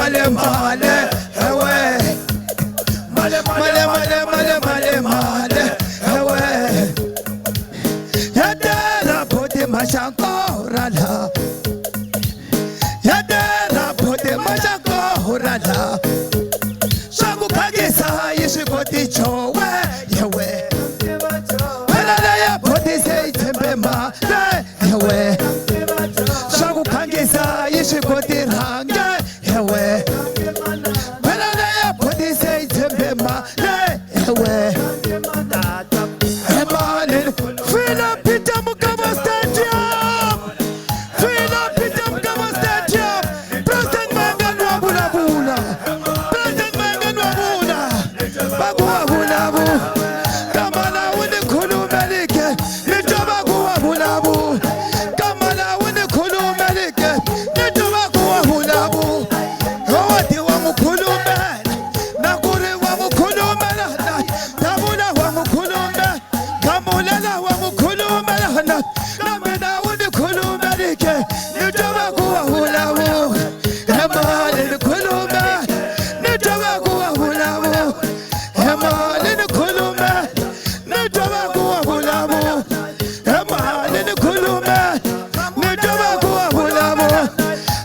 male male ewe male male male male male male ewe yadela podi mashangora la yadela podi mashangora la shaku kagisa yishikoti chowe yewe helala ya podi sei tembe male yewe shaku kagisa yishikoti range yewe helala ya podi sei tembe male yewe emale feel up Peter Mugaba Stadium feel up Peter Mugaba Stadium President Mangan Wabula Bula President Mangan Wabula Bagua Bula Bu Kamala Wini Kulu Melike Nito Bagua Bula Bu Kamala Wini Kulu Melike Nito Bagua Bula Bu Hawati wa Mukulu Mel Nakuri wa Mukulu Mel Tabula wa Mukulu Mel Kamulala wa Mukulu Mel Namena Wini Kulu Melike Nito Bagua Bula Bu Kamala Kulu Mel Nito Bagua Bula Bu Emalini kulume, nitoba kuwa bulamu. Emalini kulume, nitoba kuwa bulamu.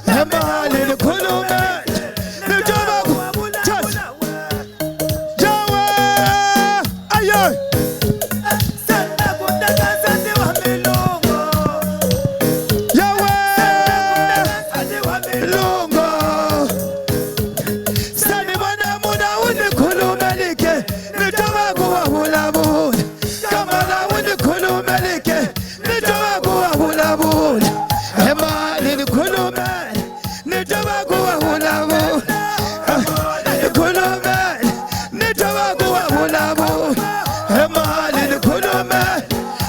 Emalini kulume, nitoba kuwa bulamu. Jawe, ayo. Sende kundaka sende wa milongo. Jawe, sende wa milongo. Sende wana muna uni kulume like. Nitoba kuwa bulamu. Kamala uni kulume like. Nitoba kuwa bulamu. Emalini kulume, nitoba kuwa bulamu. Kulume, nitoba kuwa bulamu. Emalini kulume,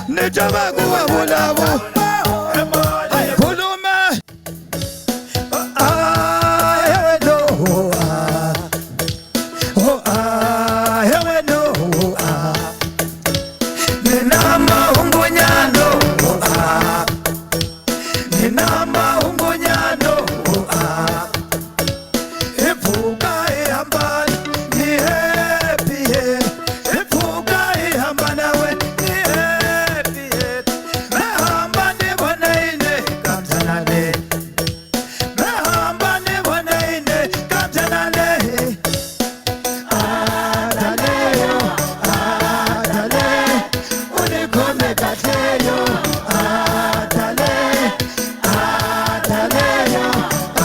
nitoba kuwa bulamu. Kulume, ewe no, ewe no, ninama ungunyano, ninama ungunyano, ifuka ihambana ni happy, ifuka ihambana we ni happy, mehamba ni wanaine kamtanane, mehamba ni wanaine kamtanane. Adaleyo, adale, unikome kateyo. Adale, adaleyo,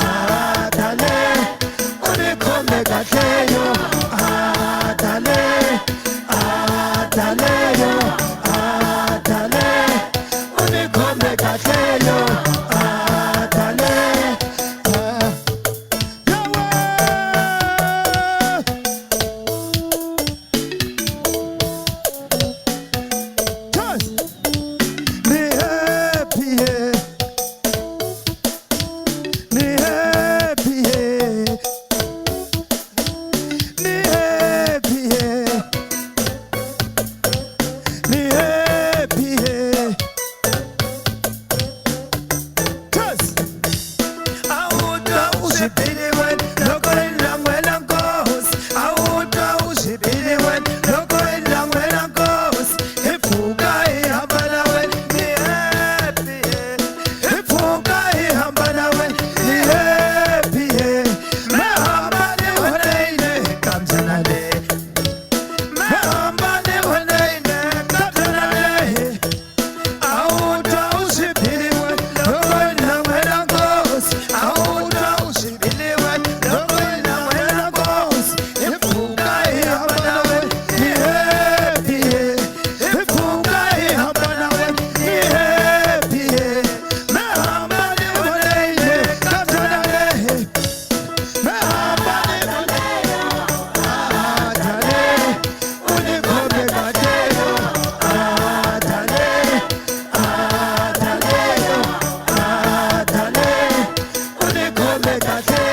adale, unikome kateyo. Adale, adaleyo, adale, unikome kateyo. Adale, yawe. Ni happy, ni happy, ni happy, ni happy. Auta usipili wen loko ilangwe langos. Auta usipili wen loko ilangwe langos. Ifuka ihambana wen ni happy. Ifuka ihambana wen ni happy. Mehamba ni wanaine kamtanane. Mehamba ni wanaine kamtanane. Auta usipili wen loko ilangwe langos. Auta usipili wen loko ilangwe langos. Ifuka ihambana wen ni happy. Ifuka ihambana wen ni happy. Mehamba ni wanaine kamtanane. Mehamba ni wanaine adale, unikome kateyo. Adale, adaleyo, adale, unikome kateyo.